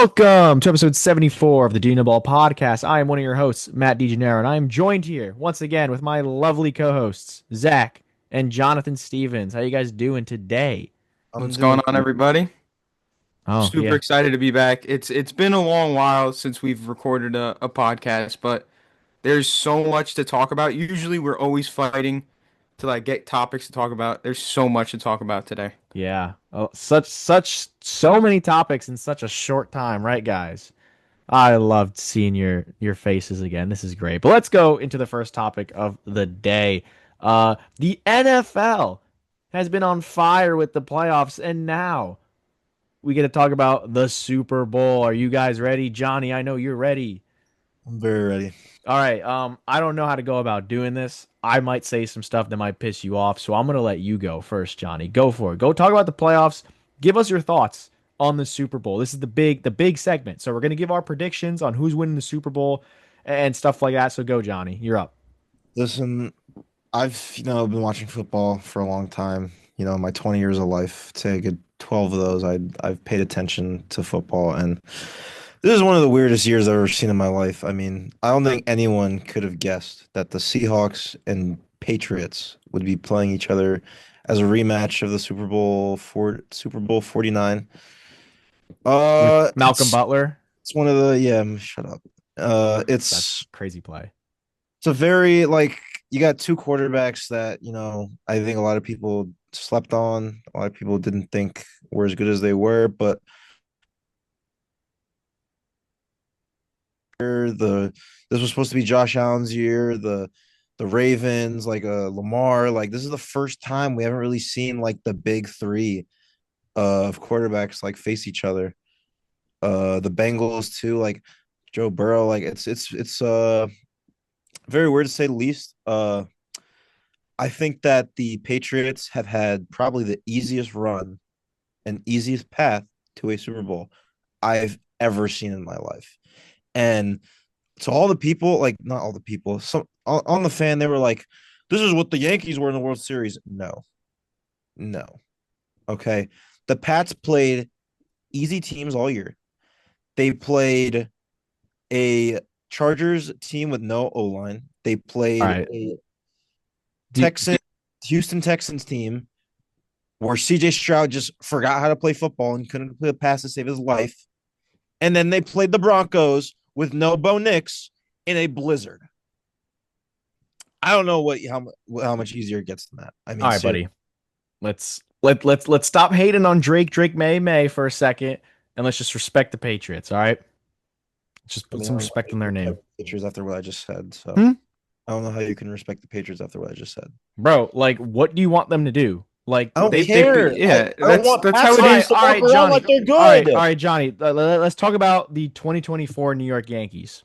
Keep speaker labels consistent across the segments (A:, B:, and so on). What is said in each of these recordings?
A: Welcome to episode 74 of the Dino Ball podcast. I am one of your hosts, Matt DeGennaro, and I am joined here once again with my lovely co-hosts, Zach and Jonathan Stevens. How you guys doing today?
B: I'm
C: What's going
B: doing
C: on, everybody?
A: Oh,
C: Super
A: yeah.
C: excited to be back. It's been a long while since we've recorded a podcast, but there's so much to talk about. Usually we're always fighting to get topics to talk about. There's so much to talk about today.
A: Yeah. Oh, so many topics in such a short time, right, guys? I loved seeing your faces again. This is great. But let's go into the first topic of the day. The NFL has been on fire with the playoffs, and now we get to talk about the Super Bowl. Are you guys ready? Johnny, I know you're ready.
B: very ready.
A: All right. I don't know how to go about doing this. I might say some stuff that might piss you off, so I'm gonna let you go first, Johnny. Go for it. Go talk about the playoffs. Give us your thoughts on the Super Bowl. This is the big segment. So we're gonna give our predictions on who's winning the Super Bowl and stuff like that. So go, Johnny. You're up.
B: Listen, I've been watching football for a long time. My 20 years of life, say a good 12 of those, I've paid attention to football, and this is one of the weirdest years I've ever seen in my life. I mean, I don't think anyone could have guessed that the Seahawks and Patriots would be playing each other as a rematch of the Super Bowl 49.
A: With
B: Uh,
A: Malcolm
B: it's
A: Butler.
B: it's one of the yeah. Shut up.
A: That's
B: It's
A: crazy play.
B: It's a very you got two quarterbacks that, I think a lot of people slept on. A lot of people didn't think were as good as they were, but this was supposed to be Josh Allen's year, the Ravens, Lamar, this is the first time we haven't really seen the big three of quarterbacks face each other. The Bengals too, Joe Burrow, it's very weird to say the least. I think that the Patriots have had probably the easiest run and easiest path to a Super Bowl I've ever seen in my life. And to all the people, not all the people, some on the fan, they were like, "This is what the Yankees were in the World Series." No, no. Okay, the Pats played easy teams all year. They played a Chargers team with no O line. They
A: All
B: played
A: right.
B: a
A: Do,
B: Texan Houston Texans team where CJ Stroud just forgot how to play football and couldn't play a pass to save his life. And then they played the Broncos with no Bo Nix in a blizzard. I don't know how much easier it gets than that. I
A: all
B: mean,
A: right,
B: seriously,
A: buddy. Let's stop hating on Drake May for a second, and let's just respect the Patriots. All right, just
B: I
A: put
B: mean,
A: some
B: I don't know how
A: respect
B: you
A: in
B: can
A: their
B: respect
A: name,
B: the Patriots after what I just said. So
A: hmm?
B: I don't know how you can respect the Patriots after what I just said.
A: Bro. Like, what do you want them to do? Like,
B: I don't
C: They've been,
B: care.
C: yeah,
B: I don't want
C: that's how
B: Pats
C: it
B: fans
C: is.
B: to
A: all
B: walk
A: right,
B: around like
A: Johnny.
B: they're
A: All right,
B: good.
A: Johnny. Let's talk about the 2024 New York Yankees.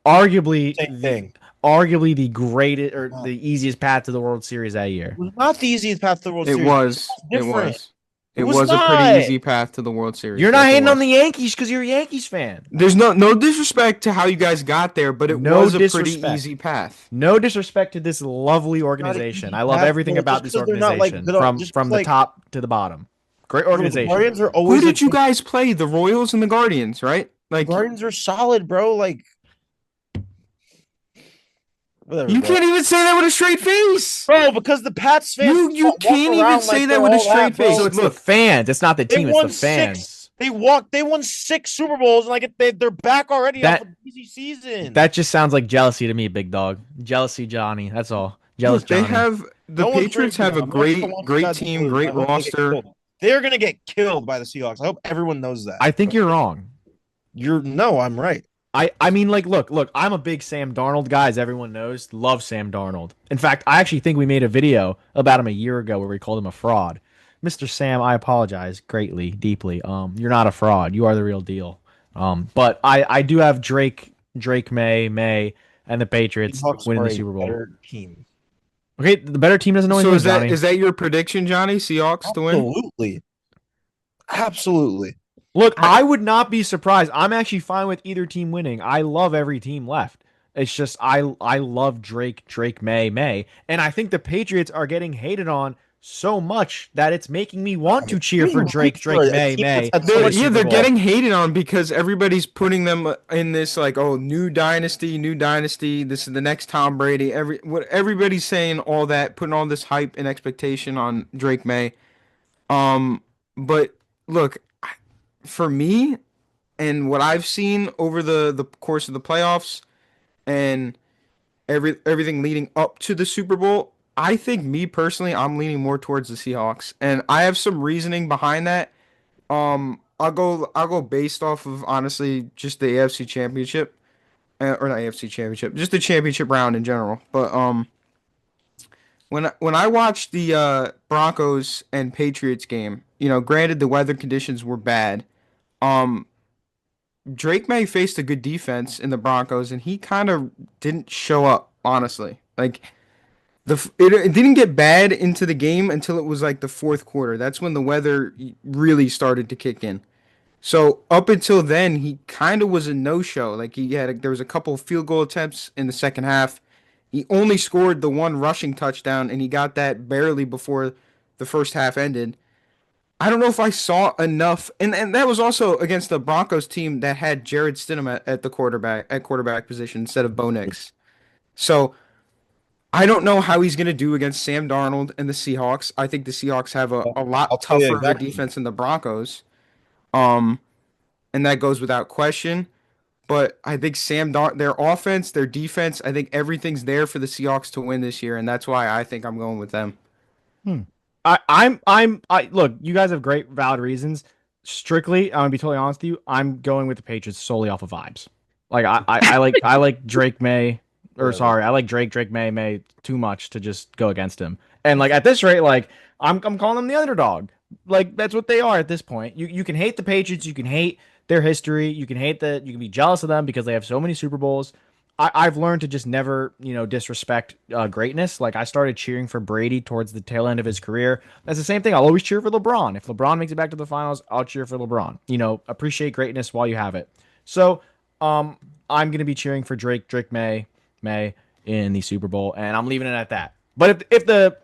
A: Arguably,
B: Same thing.
A: arguably the greatest or
B: No,
A: the easiest path to the World Series that year.
B: it was not the easiest path to the World
C: It
B: Series.
C: was.
B: It's
C: It
B: different.
C: was.
B: It
C: It
B: was
C: was a pretty
B: not.
C: easy path to the World Series.
A: You're not
C: Yes, it
A: hating on the
C: was.
A: Yankees because you're a Yankees fan.
C: There's no disrespect to how you guys got there, but it
A: No
C: was a pretty
A: disrespect.
C: easy path.
A: No disrespect to this lovely
B: Not an
A: organization.
B: easy
A: I love
B: path,
A: everything
B: bro.
A: about
B: Just
A: this
B: because they're not
A: organization
B: good,
A: from
B: just because
A: the top to the bottom. Great
B: bro, the
A: organization.
B: Guardians are
C: Who
B: always
C: did you guys play? The Royals and the Guardians, right?
B: the Guardians are solid, bro. Whatever,
C: You
B: bro.
C: can't even say that with a straight face.
B: Bro, because the Pats fans
C: You
B: walk
C: can't even
B: around
C: say
B: like
C: that
B: they're
C: with a
B: all
C: straight
B: that,
C: face.
A: So
B: bro.
A: it's the
C: Look,
A: fans. It's not the
B: They
A: team. It's the
B: won six.
A: fans.
B: They won six Super Bowls, and they're back already off
A: That
B: a easy season.
A: that just sounds like jealousy to me, big dog. Jealousy, Johnny. That's all. Jealous,
C: look, they
A: Johnny.
C: have the
B: No one's
C: Patriots
B: crazy
C: have a
B: enough. No one
C: great
B: wants
C: great
B: God's
C: team,
B: blues. I
C: great
B: hope they get
C: roster.
B: killed. They're gonna get killed by the Seahawks. I hope everyone knows that.
A: I think you're wrong.
B: I'm right.
A: I mean, like, look, I'm a big Sam Darnold guy, as everyone knows. Love Sam Darnold. In fact, I actually think we made a video about him a year ago where we called him a fraud. Mr. Sam, I apologize greatly, deeply. You're not a fraud. You are the real deal. But I do have Drake May, and the Patriots
B: Seahawks
A: winning
B: are
A: the
B: a
A: Super Bowl.
B: better team.
A: Okay, the better team doesn't always
C: So
A: win,
C: is that
A: Johnny.
C: is that your prediction, Johnny? Seahawks to win?
B: Absolutely, absolutely.
A: Look,
C: I,
A: I would not be surprised. I'm actually fine with either team winning. I love every team left. It's just I love Drake May, and I think the Patriots are getting hated on so much that it's making me want to cheer for
B: Being
A: Drake,
B: hyped for
A: Drake,
B: a
A: May,
B: team that's
A: May
B: had so
A: in
C: They're
A: the
B: much.
C: yeah,
A: Super
C: they're
A: Bowl.
C: getting hated on because everybody's putting them in this like, oh, new dynasty, new dynasty. This is the next Tom Brady. Everybody's saying all that, putting all this hype and expectation on Drake May. Um, but look, for me and what I've seen over the course of the playoffs and everything leading up to the Super Bowl, I think me personally, I'm leaning more towards the Seahawks, and I have some reasoning behind that. I'll go based off of honestly just the AFC Championship, or not AFC Championship, just the championship round in general. But when I watched the Broncos and Patriots game, granted the weather conditions were bad. Um, Drake May faced a good defense in the Broncos, and he kind of didn't show up, honestly. Like it didn't get bad into the game until it was like the fourth quarter. That's when the weather really started to kick in. So up until then, he kind of was a no-show. Like there was a couple of field goal attempts in the second half. He only scored the one rushing touchdown, and he got that barely before the first half ended. I don't know if I saw enough, and that was also against the Broncos team that had Jared Stidham at the quarterback position instead of Bo Nix. So I don't know how he's gonna do against Sam Darnold and the Seahawks. I think the Seahawks have a
B: I'll
C: lot
B: tell you
C: tougher of a
B: exactly.
C: defense than the Broncos. Um, and that goes without question. But I think their offense, their defense, I think everything's there for the Seahawks to win this year, and that's why I think I'm going with them.
A: Hmm. I look, you guys have great valid reasons. Strictly, I'm gonna be totally honest with you. I'm going with the Patriots solely off of vibes. Like I like Drake May, or
B: Whatever.
A: sorry, I like Drake May too much to just go against him. And like at this rate, like I'm calling them the underdog. Like that's what they are at this point. You can hate the Patriots, you can hate their history, you can be jealous of them because they have so many Super Bowls. I've learned to just never, disrespect greatness. Like I started cheering for Brady towards the tail end of his career. That's the same thing. I'll always cheer for LeBron. If LeBron makes it back to the finals, I'll cheer for LeBron. Appreciate greatness while you have it. So, I'm gonna be cheering for Drake May in the Super Bowl, and I'm leaving it at that. But if the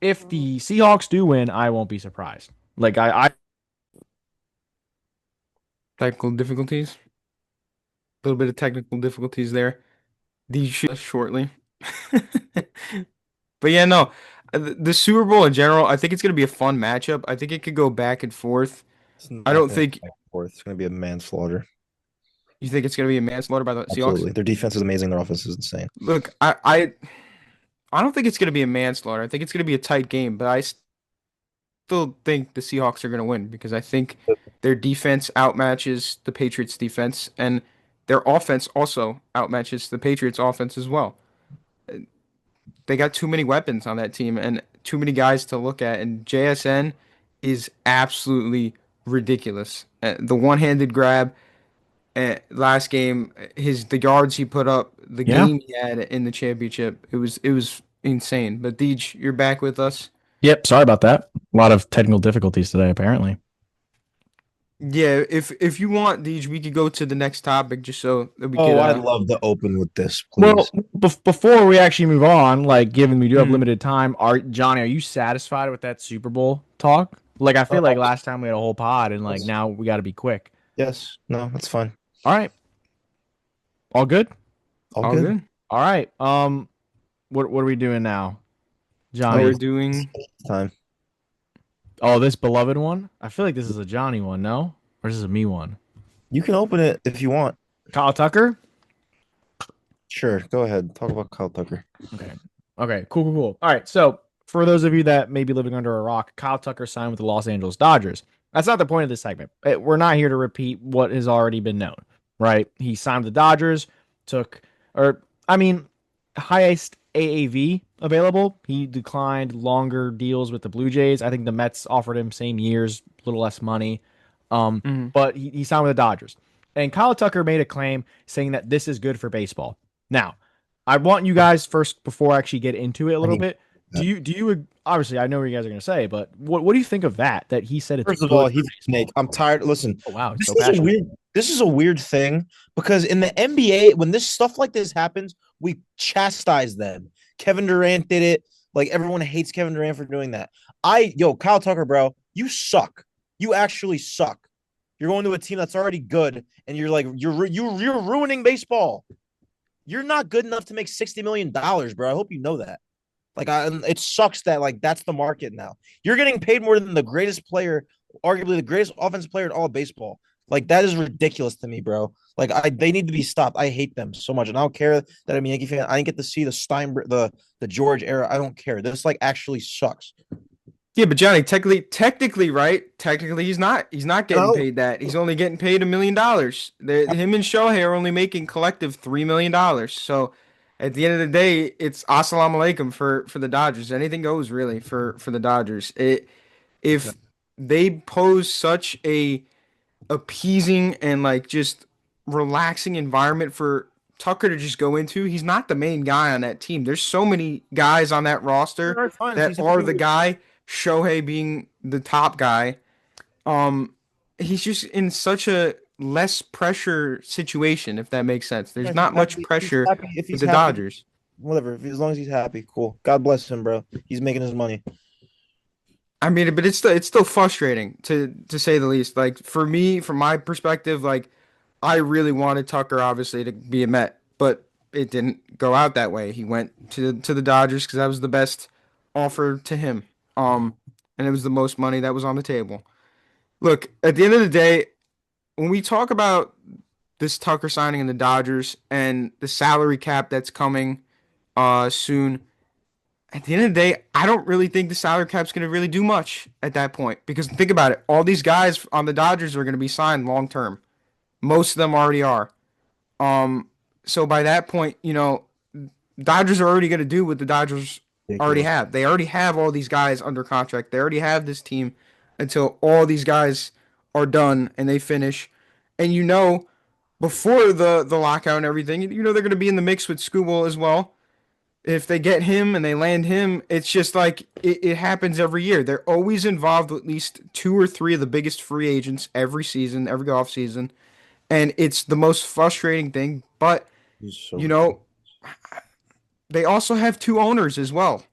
A: Seahawks do win, I won't be surprised. Like I
C: Technical difficulties, a little bit of technical difficulties there. These should shortly. But yeah, no, the Super Bowl in general, I think it's gonna be a fun matchup. I think it could go back and forth.
B: It's
C: I
B: not
C: don't
B: going to
C: think
B: be back and forth. It's going to be a manslaughter.
C: you think it's gonna be a manslaughter by the Seahawks.
B: Absolutely. Their defense is amazing. Their offense is insane.
C: Look, I don't think it's gonna be a manslaughter. I think it's gonna be a tight game, but I still think the Seahawks are going to win because I think their defense outmatches the Patriots' defense, and their offense also outmatches the Patriots' offense as well. They got too many weapons on that team and too many guys to look at, and JSN is absolutely ridiculous. The one-handed grab last game, the yards he put up, the
A: yeah.
C: game he had in the championship, it was insane. But Deej, you're back with us.
A: Yep. Sorry about that. A lot of technical difficulties today, apparently.
C: Yeah, if you want, Deej, we could go to the next topic just so that we could
B: Oh, I'd love to open with this,
A: Well,
B: please.
A: before we actually move on, like given we do have
C: mhm.
A: limited time, Johnny, are you satisfied with that Super Bowl talk? Like I feel like last time we had a whole pod and like
B: Yes.
A: now we got to be quick.
B: Yes. No, that's fine.
A: All right. All good?
B: All
C: All
B: good.
C: good.
A: All right. What are we doing now?
C: Oh, we're
A: Johnny.
C: doing
B: Time.
A: Oh, this beloved one? I feel like this is a Johnny one, no? Or is this a me one?
B: You can open it if you want.
A: Kyle Tucker?
B: Sure. Go ahead. Talk about Kyle Tucker.
A: Okay. Okay. Cool. All right. So, for those of you that may be living under a rock, Kyle Tucker signed with the Los Angeles Dodgers. That's not the point of this segment. We're not here to repeat what has already been known, right? He signed with the Dodgers, took, or, I mean, highest AAV available. He declined longer deals with the Blue Jays. I think the Mets offered him same years, a little less money. Um,
C: mhm.
A: but he signed with the Dodgers. And Kyle Tucker made a claim saying that this is good for baseball. Now, I want you guys first before I actually get into it a
B: I
A: little
B: mean,
A: bit. Do you obviously I know what you guys are going to say, but what do you think of that he said it's
B: first of all,
A: good for
B: he's a
A: baseball?
B: snake. I'm tired. Listen,
A: Oh wow, he's
B: this
A: so
B: is a
A: passionate.
B: weird. This is a weird thing because in the NBA, when this stuff like this happens, we chastise them. Kevin Durant did it. Like everyone hates Kevin Durant for doing that. Kyle Tucker, bro, you suck. You actually suck. You're going to a team that's already good, and you're like you're ruining baseball. You're not good enough to make $60 million, bro. I hope you know that. It sucks that like that's the market now. You're getting paid more than the greatest player, arguably the greatest offensive player in all of baseball. Like that is ridiculous to me, bro. They need to be stopped. I hate them so much, and I don't care that I'm a Yankee fan. I didn't get to see the the George era. I don't care. This like actually sucks.
C: Yeah, but Johnny, technically, right? Technically, he's not getting
B: No,
C: paid that. He's only getting paid $1 million. Him and Shohei are only making collective $3 million. So at the end of the day, it's assalamu alaikum for the Dodgers. Anything goes really for the Dodgers. If they pose such a appeasing and like just relaxing environment for Tucker to just go into, he's not the main guy on that team. There's so many guys on that
B: all
C: roster
B: right, fine.
C: that
B: He's
C: are
B: happy
C: the
B: with
C: guy, Shohei being the top guy. Um, he's just in such a less pressure situation, if that makes sense. There's
B: He's
C: not much
B: happy. He's
C: pressure
B: happy. If
C: with
B: he's
C: the
B: happy,
C: Dodgers.
B: whatever. As long as he's happy, cool. God bless him, bro. He's making his money.
C: I mean, but it's still frustrating to say the least. Like for me, from my perspective, like I really wanted Tucker obviously to be a Met, but it didn't go out that way. He went to the Dodgers because that was the best offer to him. Um, and it was the most money that was on the table. Look, at the end of the day, when we talk about this Tucker signing in the Dodgers and the salary cap that's coming soon, at the end of the day, I don't really think the salary cap's going to really do much at that point because think about it, all these guys on the Dodgers are going to be signed long term. Most of them already are. Um, so by that point, Dodgers are already going to do what the Dodgers already
B: Ridiculous.
C: have. They already have all these guys under contract. They already have this team until all these guys are done and they finish. And before the lockout and everything, they're going to be in the mix with Skubal as well. If they get him and they land him, it's just like it happens every year. They're always involved with at least two or three of the biggest free agents every season, every off season, and it's the most frustrating thing. But
B: He's so
C: you
B: ridiculous.
C: know, they also have two owners as well.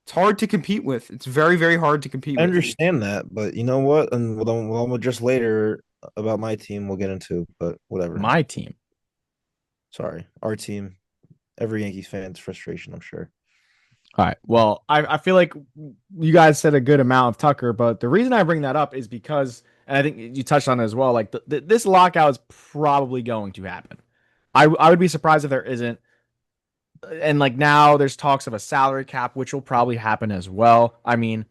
C: It's hard to compete with. It's very, very hard to compete
B: I
C: with.
B: understand that, but you know what? And we'll address later about my team. We'll get into, but whatever.
A: My team.
B: Sorry, our team. Every Yankees fan's frustration, I'm sure.
A: All right. Well, I feel like you guys said a good amount of Tucker, but the reason I bring that up is because, and I think you touched on it as well, like this lockout is probably going to happen. I would be surprised if there isn't. And like now there's talks of a salary cap, which will probably happen as well. I mean,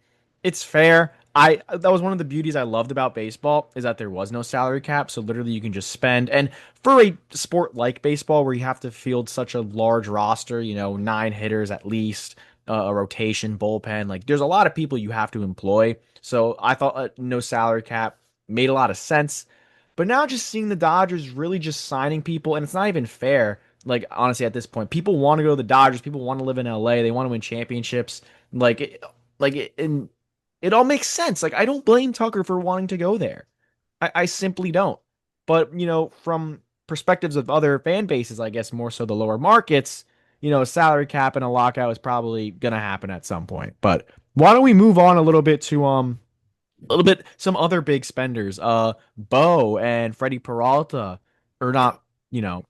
A: it's fair. I That was one of the beauties I loved about baseball is that there was no salary cap, so literally you can just spend. And for a sport like baseball, where you have to field such a large roster, 9 hitters at least, a rotation, bullpen, like there's a lot of people you have to employ. So I thought no salary cap made a lot of sense. But now just seeing the Dodgers really just signing people, and it's not even fair. Like honestly, at this point, people want to go to the Dodgers. People want to live in LA. They want to win championships. And it all makes sense. Like I don't blame Tucker for wanting to go there. I simply don't. But from perspectives of other fan bases, I guess more so the lower markets, a salary cap and a lockout is probably gonna happen at some point. But why don't we move on a little bit to a little bit some other big spenders. Bo and Freddie Peralta are not,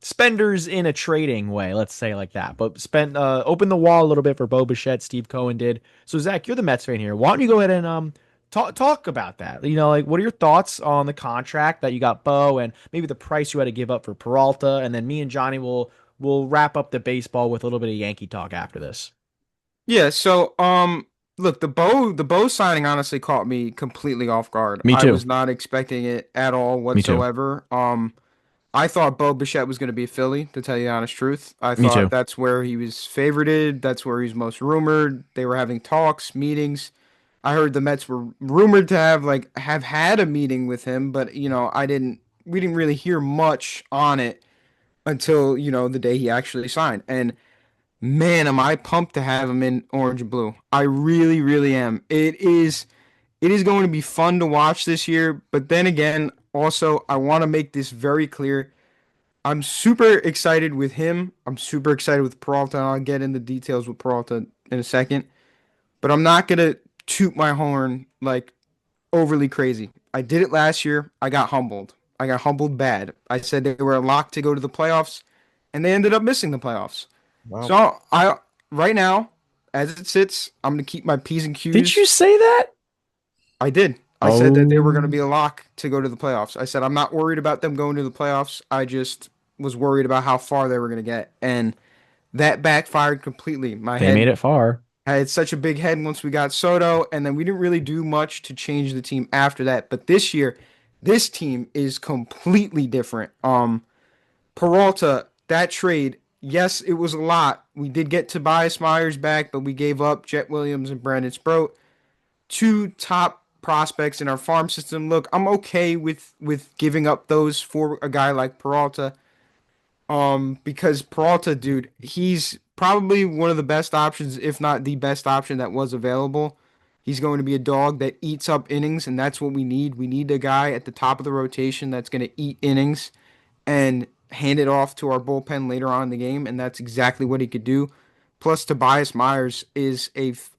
A: spenders in a trading way, let's say like that. But spent open the wall a little bit for Bo Bichette, Steve Cohen did. So Zach, you're the Mets fan here. Why don't you go ahead and talk about that? Like what are your thoughts on the contract that you got Bo and maybe the price you had to give up for Peralta, and then me and Johnny will wrap up the baseball with a little bit of Yankee talk after this.
C: Yeah. So look, the Bo signing honestly caught me completely off guard.
A: Me
C: I
A: too.
C: was not expecting it at all
A: Me too.
C: whatsoever. I thought Bo Bichette was going to be a Philly, to tell you the honest truth. I
A: Me
C: thought
A: too.
C: that's where he was favorited. That's where he's most rumored. They were having talks, meetings. I heard the Mets were rumored to have had a meeting with him, but we didn't really hear much on it until, the day he actually signed. And man, am I pumped to have him in orange and blue. I really, really am. It is going to be fun to watch this year, but then again, also I want to make this very clear. I'm super excited with him. I'm super excited with Peralta, and I'll get into details with Peralta in a second. but I'm not gonna toot my horn like overly crazy. I did it last year. I got humbled. I got humbled bad. I said they were a lock to go to the playoffs, and they ended up missing the playoffs.
B: Wow.
C: So I right now, as it sits, I'm gonna keep my P's and
A: Did you
C: Q's.
A: say that?
C: I did. I said that they were going to
A: Oh,
C: be a lock to go to the playoffs. I said I'm not worried about them going to the playoffs. I just was worried about how far they were going to get, and that backfired completely. My
A: they made
C: head
A: it far.
C: I had such a big head once we got Soto, and then we didn't really do much to change the team after that. But this year, this team is completely different. Peralta, that trade, yes, it was a lot. We did get Tobias Myers back, but we gave up Jet Williams and Brandon Sproat, two top prospects in our farm system. Look, I'm okay with giving up those for a guy like Peralta. Because Peralta, dude, he's probably one of the best options, if not the best option that was available. He's going to be a dog that eats up innings, and that's what we need. We need a guy at the top of the rotation that's going to eat innings and hand it off to our bullpen later on in the game, and that's exactly what he could do. Plus, Tobias Myers is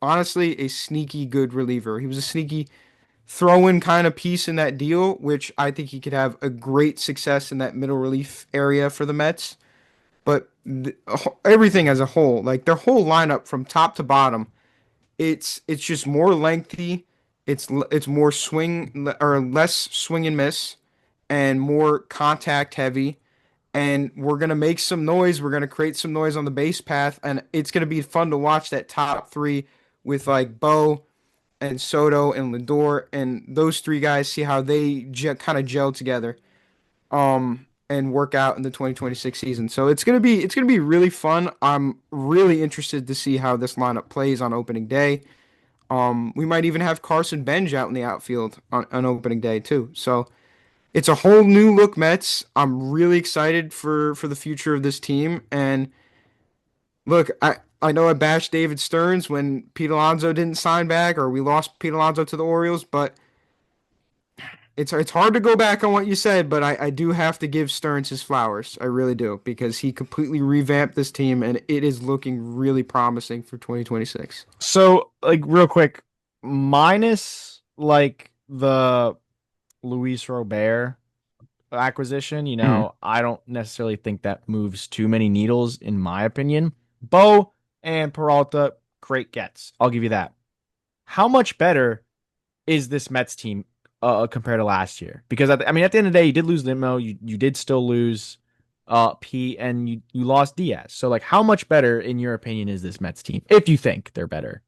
C: honestly a sneaky good reliever. He was a sneaky throw-in kind of piece in that deal, which I think he could have a great success in that middle relief area for the Mets. But everything as a whole, like their whole lineup from top to bottom, it's just more lengthy. It's more swing or less swing and miss, and more contact heavy. And we're gonna make some noise. We're gonna create some noise on the base path, and it's gonna be fun to watch that top three with like Bo and Soto and Lindor and those three guys. See how they kind of gel together. And work out in the 2026 season. So it's gonna be really fun. I'm really interested to see how this lineup plays on opening day. We might even have Carson Benj out in the outfield on opening day too. So it's a whole new look Mets. I'm really excited for the future of this team. And look, I know I bashed David Stearns when Pete Alonso didn't sign back or we lost Pete Alonso to the Orioles, but it's hard to go back on what you said, but I do have to give Stearns his flowers. I really do because he completely revamped this team and it is looking really promising for 2026.
A: So, like, real quick, minus like the Luis Robert acquisition,
C: Mhm.
A: I don't necessarily think that moves too many needles, in my opinion. Bo and Peralta, great gets. I'll give you that. How much better is this Mets team compared to last year? Because I mean, at the end of the day, you did lose Limo, you did still lose P, and you lost Diaz. So, like, how much better, in your opinion, is this Mets team? If you think they're better,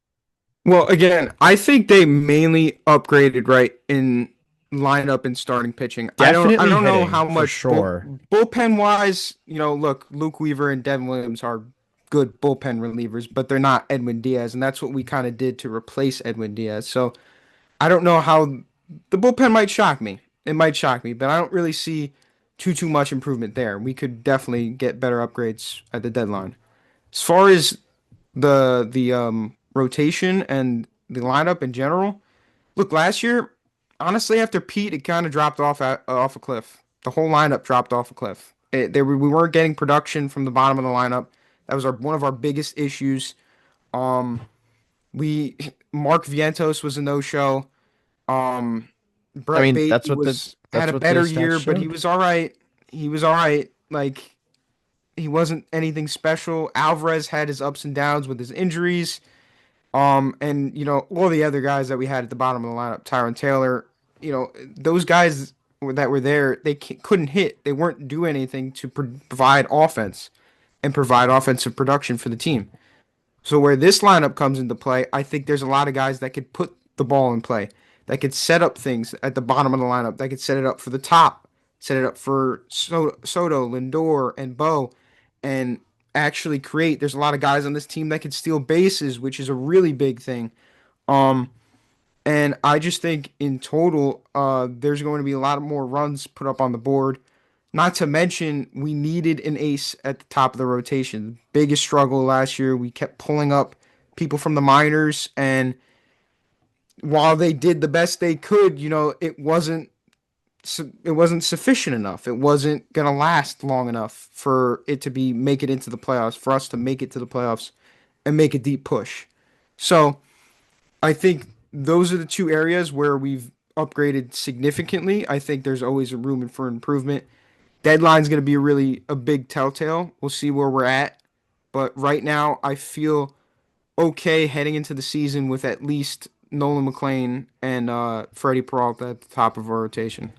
C: Well, again, I think they mainly upgraded right in lineup and starting pitching. I
A: definitely
C: don't know
A: hitting
C: how
A: for
C: much
A: sure.
C: bullpen wise, look, Luke Weaver and Devin Williams are good bullpen relievers, but they're not Edwin Diaz, and that's what we kind of did to replace Edwin Diaz. So I don't know how the bullpen might shock me. It might shock me, but I don't really see too much improvement there. We could definitely get better upgrades at the deadline. As far as the rotation and the lineup in general, look, last year, honestly, after Pete, it kind of dropped off a cliff. The whole lineup dropped off a cliff. We weren't getting production from the bottom of the lineup. That was one of our biggest issues. Um, we Mark Vientos was a no show. Um,
A: I
C: Brett
A: mean,
C: Baty was had
A: that's
C: a
A: what the
C: better
A: stats
C: year, but he
A: showed.
C: was all right. He was all right. Like he wasn't anything special. Alvarez had his ups and downs with his injuries. And all the other guys that we had at the bottom of the lineup, Tyron Taylor, those guys that were there, they couldn't hit. They weren't doing anything to provide offense and provide offensive production for the team. So where this lineup comes into play, I think there's a lot of guys that could put the ball in play, that could set up things at the bottom of the lineup, that could set it up for the top, set it up for Soto, Lindor, and Bo, and actually create. There's a lot of guys on this team that could steal bases, which is a really big thing. Um, and I just think in total, there's going to be a lot more runs put up on the board. Not to mention, we needed an ace at the top of the rotation. Biggest struggle last year. We kept pulling up people from the minors, and while they did the best they could, it wasn't sufficient enough. It wasn't gonna last long enough for it to make it into the playoffs, for us to make it to the playoffs and make a deep push. So I think those are the two areas where we've upgraded significantly. I think there's always a room for improvement. Deadline's going to be really a big telltale. We'll see where we're at. But right now, I feel okay heading into the season with at least Nolan McClain and Freddie Peralta at the top of our rotation.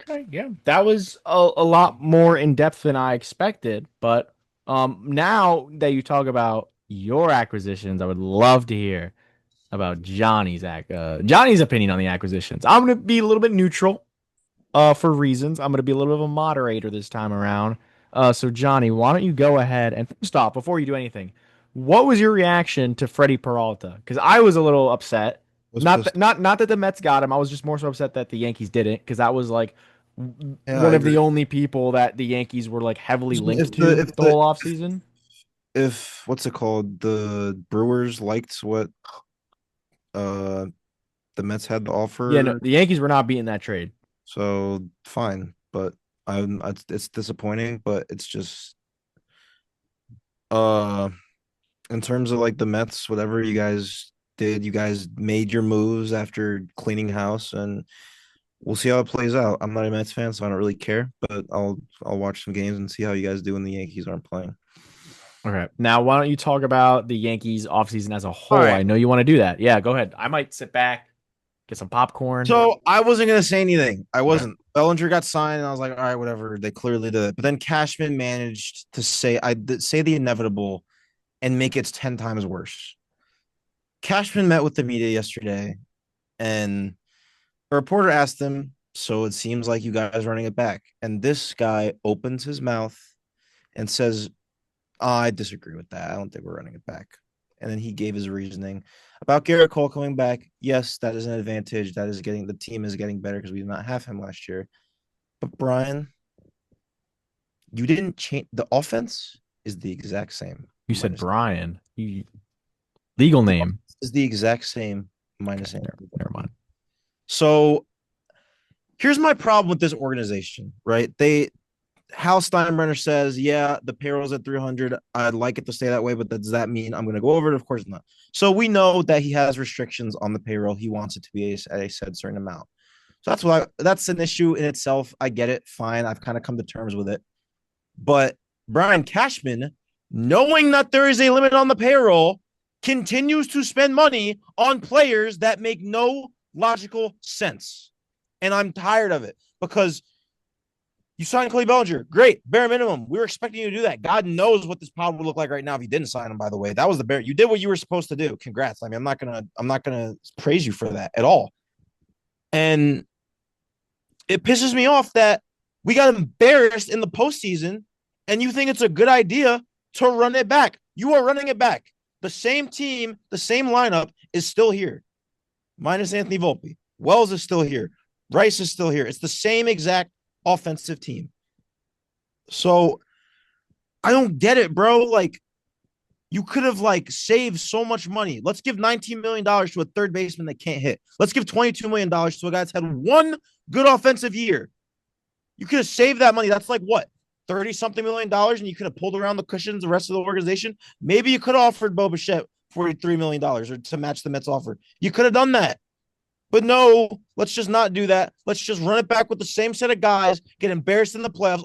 A: Okay, yeah, that was a lot more in depth than I expected. But now that you talk about your acquisitions, I would love to hear about Johnny's opinion on the acquisitions. I'm gonna be a little bit neutral, for reasons. I'm gonna be a little bit of a moderator this time around. So Johnny, why don't you go ahead and stop before you do anything? What was your reaction to Freddie Peralta? Because I was a little upset.
B: Was pissed.
A: Not that the Mets got him. I was just more so upset that the Yankees didn't, because that was like
B: Yeah, I
A: one of the
B: agree.
A: only people that the Yankees were like heavily linked
B: If the
A: to
B: if
A: the
B: the
A: whole offseason.
B: if what's it called? The Brewers liked what uh the Mets had to
A: Yeah, no,
B: offer,
A: the Yankees were not beating that trade.
B: so fine. But it's disappointing, but it's just uh in terms of like the Mets, whatever you guys did, you guys made your moves after cleaning house, and we'll see how it plays out. I'm not a Mets fan, so I don't really care, but I'll watch some games and see how you guys do when the Yankees aren't playing.
A: Okay. Now, why don't you talk about the Yankees offseason as a
B: All
A: whole? I
B: right.
A: know you want to do that. Yeah, go ahead. I might sit back, get some popcorn.
B: So I wasn't gonna say anything. I
A: Okay.
B: wasn't. Bellinger got signed, and I was like, all right, whatever. They clearly did it. But then Cashman managed to say the inevitable and make it 10 times worse. Cashman met with the media yesterday, and a reporter asked him, "So it seems like you guys are running it back." And this guy opens his mouth and says, I disagree with that. I don't think we're running it back. And then he gave his reasoning about Garrett Cole coming back. Yes, that is an advantage. That is getting the team is getting better because we did not have him last year. But Brian, you didn't change. The offense is the exact same.
A: You said
B: Minus
A: Brian. Legal
B: the
A: name.
B: offense is the exact same
A: Okay,
B: minus
A: never,
B: Anthony
A: never mind.
B: Volpe. So here's my problem with this organization, right? Hal Steinbrenner says, yeah, the payroll's at 300. I'd like it to stay that way, but does that mean I'm going to go over it? Of course not. So we know that he has restrictions on the payroll. He wants it to be at a said certain amount. So that's an issue in itself. I get it. Fine. I've kind of come to terms with it. But Brian Cashman, knowing that there is a limit on the payroll, continues to spend money on players that make no logical sense. And I'm tired of it because you signed Clay Bellinger. Great. Bare minimum. We were expecting you to do that. God knows what this pod would look like right now if you didn't sign him, by the way. That was the bare. You did what you were supposed to do. Congrats. I mean, I'm not gonna praise you for that at all. And it pisses me off that we got embarrassed in the postseason, and you think it's a good idea to run it back. You are running it back. The same team, the same lineup is still here, minus Anthony Volpe. Wells is still here. Rice is still here. It's the same exact offensive team. So I don't get it, bro. Like, you could have like saved so much money. Let's give $19 million to a third baseman that can't hit. Let's give $22 million to a guy that's had one good offensive year. You could have saved that money. That's like what, 30 something million dollars, and you could have pulled around the cushions the rest of the organization. Maybe you could have offered Bo Bichette $43 million or to match the Mets offer. You could have done that. But no, let's just not do that. Let's just run it back with the same set of guys, get embarrassed in the playoffs.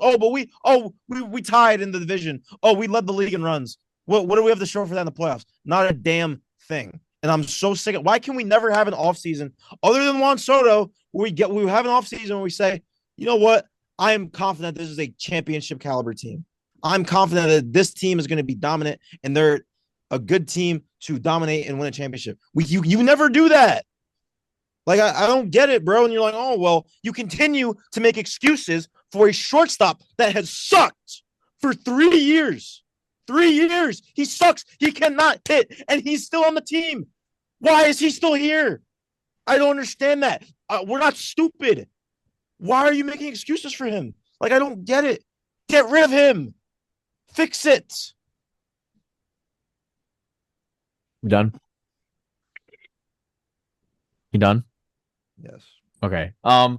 B: We tied in the division. Oh, we led the league in runs. What do we have to show for that in the playoffs? Not a damn thing. And I'm so sick of why can we never have an offseason other than Juan Soto where we have an offseason where we say, you know what? I am confident this is a championship caliber team. I'm confident that this team is going to be dominant and they're a good team to dominate and win a championship. You never do that. Like, I don't get it, bro. And you're like, oh, well, you continue to make excuses for a shortstop that has sucked for 3 years. 3 years. He sucks. He cannot hit, and he's still on the team. Why is he still here? I don't understand that. We're not stupid. Why are you making excuses for him? Like, I don't get it. Get rid of him. Fix it.
A: You done? You done?
B: Yes.
A: Okay. I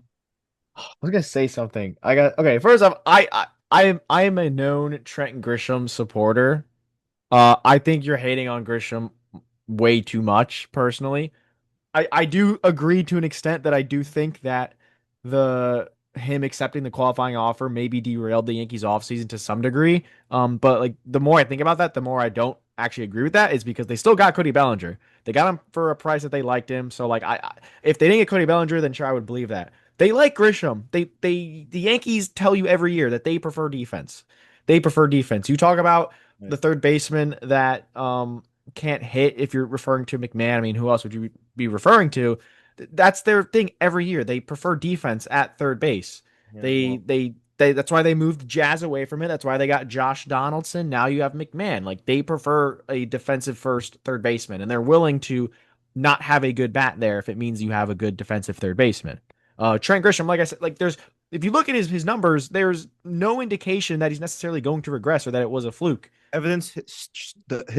A: was gonna say something. Okay. First off, I am a known Trent Grisham supporter. I think you're hating on Grisham way too much, personally. I do agree to an extent that I do think that the him accepting the qualifying offer maybe derailed the Yankees offseason to some degree. But like the more I think about that, the more I don't actually agree with that is because they still got Cody Bellinger. They got him for a price that they liked him. So like if they didn't get Cody Bellinger, then sure I would believe that. They like Grisham. The Yankees tell you every year that they prefer defense. They prefer defense. You talk about the
B: Right.
A: third baseman that can't hit if you're referring to McMahon. I mean, who else would you be referring to? That's their thing every year. They prefer defense at third base.
B: Yeah,
A: They
B: well,
A: they they that's why they moved Jazz away from it. That's why they got Josh Donaldson. Now you have McMahon. Like they prefer a defensive first third baseman, and they're willing to not have a good bat there if it means you have a good defensive third baseman. Trent Grisham, like I said, like there's if you look at his numbers, there's no indication that he's necessarily going to regress or that it was a fluke.
B: evidence his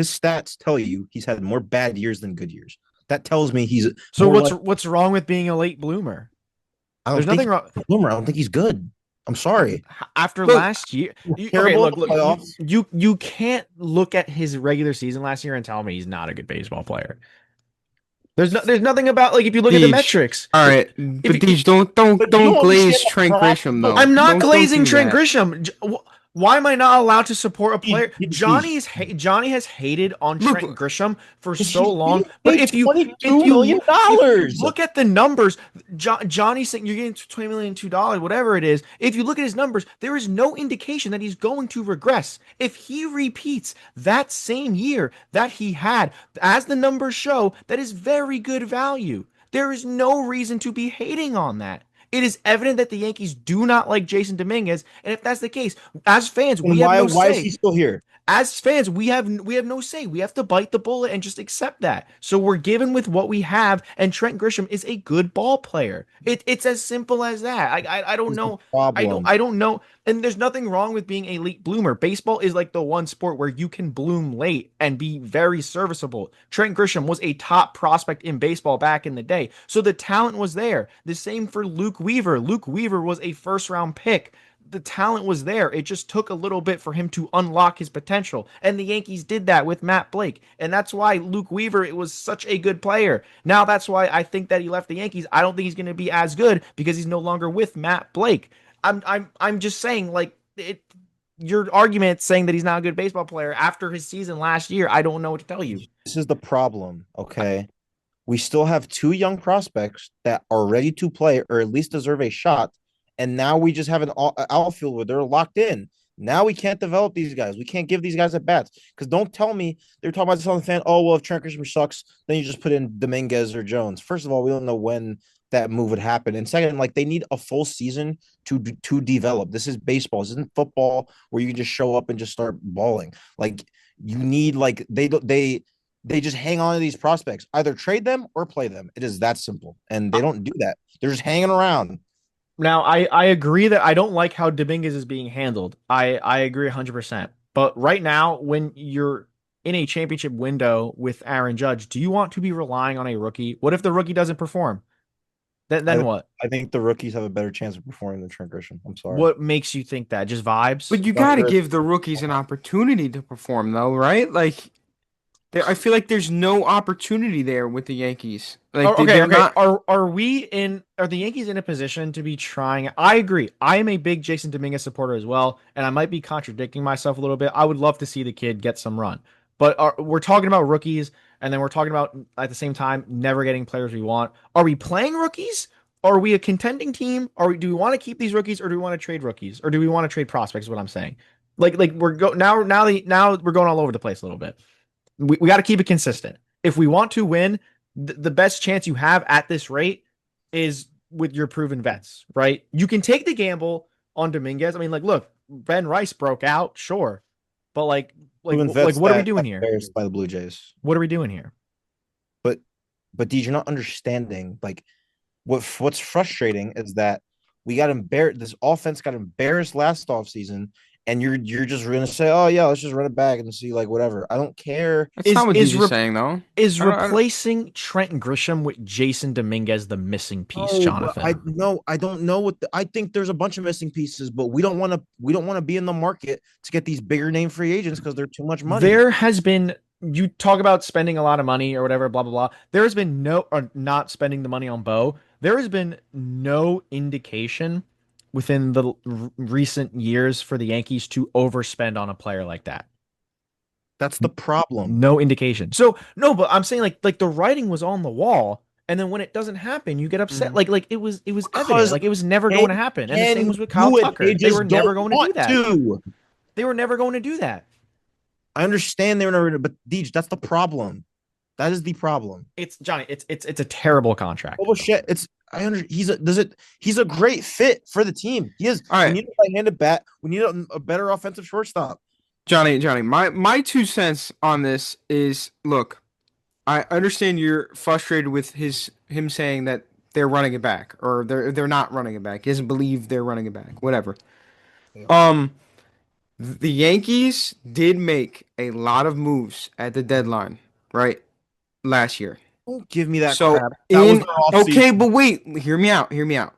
B: stats tell you he's had more bad years than good years. That tells me he's
A: So
B: more
A: what's
B: like
A: what's wrong with being a late bloomer?
B: I
A: There's
B: don't think
A: nothing
B: he's
A: wrong.
B: a bloomer. I don't think he's good. I'm sorry.
A: After
C: Look,
A: last year, okay,
B: Terrible in
A: look,
B: the
A: look, you
B: playoffs.
A: you can't look at his regular season last year and tell me he's not a good baseball player. There's nothing about like if you look at the
C: Deej.
A: metrics,
C: All
A: if
C: right,
A: if
C: but
A: you,
C: Deej, don't
B: But you
C: don't
B: don't understand
C: glaze
B: the
C: Trent
B: process.
C: Grisham
B: Look,
C: though.
A: I'm not
C: Don't
A: glazing
C: do
A: Trent
C: that.
A: Grisham. Why am I not allowed to support a player?
B: Deej,
A: Johnny has hated on Trent
C: Look,
A: Grisham for
B: because
A: so
B: he's
A: long.
B: getting
A: But
B: paid
A: if
B: $22
A: you
B: million.
A: if you look at the numbers, Johnny's saying you're getting 20 million, $2, whatever it is. If you look at his numbers, there is no indication that he's going to regress. If he repeats that same year that he had, as the numbers show, that is very good value. There is no reason to be hating on that. It is evident that the Yankees do not like Jason Dominguez, and if that's the case, as fans,
B: And
A: we have no
B: why is
A: say.
B: he still here?
A: As fans, we have no say. We have to bite the bullet and just accept that. So we're given with what we have, and Trent Grisham is a good ball player. It's as simple as that. I don't
B: Is the
A: know.
B: problem.
A: I don't know. And there's nothing wrong with being a late bloomer. Baseball is like the one sport where you can bloom late and be very serviceable. Trent Grisham was a top prospect in baseball back in the day. So the talent was there. The same for Luke Weaver. Luke Weaver was a first round pick. The talent was there. It just took a little bit for him to unlock his potential. And the Yankees did that with Matt Blake. And that's why Luke Weaver it was such a good player. Now that's why I think that he left the Yankees. I don't think he's going to be as good because he's no longer with Matt Blake. I'm just saying like your argument saying that he's not a good baseball player after his season last year, I don't know what to tell you.
B: This is the problem, okay? We still have two young prospects that are ready to play or at least deserve a shot. And now we just have an outfield where they're locked in. Now we can't develop these guys. We can't give these guys at bats. Because don't tell me they're talking about this on the fan. Oh, well, if Trent Grisham sucks, then you just put in Dominguez or Jones. First of all, we don't know when that move would happen. And second, like they need a full season to develop. This is baseball. This isn't football where you can just show up and just start balling. Like you need like they just hang on to these prospects. Either trade them or play them. It is that simple. And they don't do that. They're just hanging around.
A: Now, I agree that I don't like how Dominguez is being handled. I agree 100%. But right now, when you're in a championship window with Aaron Judge, do you want to be relying on a rookie? What if the rookie doesn't perform? Then
B: I
A: what?
B: I think the rookies have a better chance of performing than Trent Grisham. I'm sorry.
A: What makes you think that? Just vibes?
C: but you got to
B: Younger,
C: give the rookies an opportunity to perform, though, right? Like, I feel like there's no opportunity there with the Yankees. Like,
A: Okay,
C: they're
A: okay.
C: not.
A: Are the Yankees in a position to be trying? I agree. I am a big Jason Dominguez supporter as well, and I might be contradicting myself a little bit. I would love to see the kid get some run. But we're talking about rookies, and then we're talking about at the same time never getting players we want. Are we playing rookies? Are we a contending team? Do we want to keep these rookies, or do we want to trade rookies, or do we want to trade prospects? Is what I'm saying. Like now we're going all over the place a little bit. We got to keep it consistent. If we want to win, the best chance you have at this rate is with your proven vets, right? You can take the gamble on Dominguez. I mean, like, look, Ben Rice broke out, sure, but
B: proven
A: like,
B: vets
A: what are we
B: that
A: doing
B: got
A: here?
B: embarrassed by the Blue Jays.
A: What are we doing here?
B: But Deej, you're not understanding. Like what's frustrating is that we got embarrassed. This offense got embarrassed last offseason, and you're just gonna say, oh yeah, let's just run it back and see like whatever. I don't care.
C: That's
A: Is
C: not what
A: is
C: DJ's
A: re-
C: saying, though.
A: is
C: I don't.
A: replacing Trent Grisham with Jason Dominguez the missing piece,
B: No, but I
A: Jonathan?
B: no, I don't know what I think there's a bunch of missing pieces, but we don't want to be in the market to get these bigger name free agents because they're too much money.
A: There has been you talk about spending a lot of money or whatever, blah blah blah. There has been no or not spending the money on Bo. There has been no indication within the recent years for the Yankees to overspend on a player like that.
B: That's the problem.
A: No indication. So no, but I'm saying like the writing was on the wall, and then when it doesn't happen, you get upset.
C: Mhm.
A: Like it was evident.
B: Because
A: Like it was never
B: they
A: going to happen. And the same
B: can
A: was with Kyle
B: do it. They
A: Tucker. They were
B: just
A: never
B: don't
A: going to do
B: want
A: that.
B: to.
A: They were never going to do that.
B: I understand they were never, but Deej, that's the problem. That is the problem.
A: It's Johnny. It's a terrible contract.
B: Oh shit! It's I under he's a does it he's a great fit for the team. He is.
C: All
B: We
C: right,
B: need a right-handed bat. We need a better offensive shortstop.
C: Johnny, my 2 cents on this is, look, I understand you're frustrated with him saying that they're running it back, or they're not running it back. He doesn't believe they're running it back. Whatever.
B: They are.
C: Um, the Yankees did make a lot of moves at the deadline, right? Last year.
B: Don't give me that
C: So
B: crap. That was
C: in
B: their off
C: okay,
B: season.
C: but wait, hear me out. Hear me out.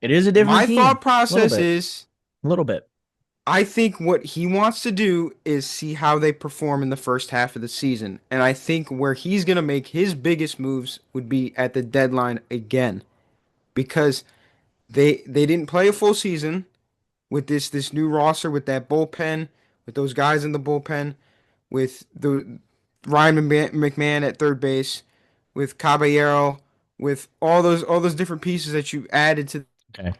A: It is a different
C: My
A: team.
C: thought
A: A little
C: process
A: bit.
C: is,
A: A little bit.
C: I think what he wants to do is see how they perform in the first half of the season. And I think where he's going to make his biggest moves would be at the deadline again, because they didn't play a full season with this new roster, with that bullpen, with those guys in the bullpen, with the Ryan McMahon at third base, with Caballero, with all those different pieces that you added to.
A: Okay.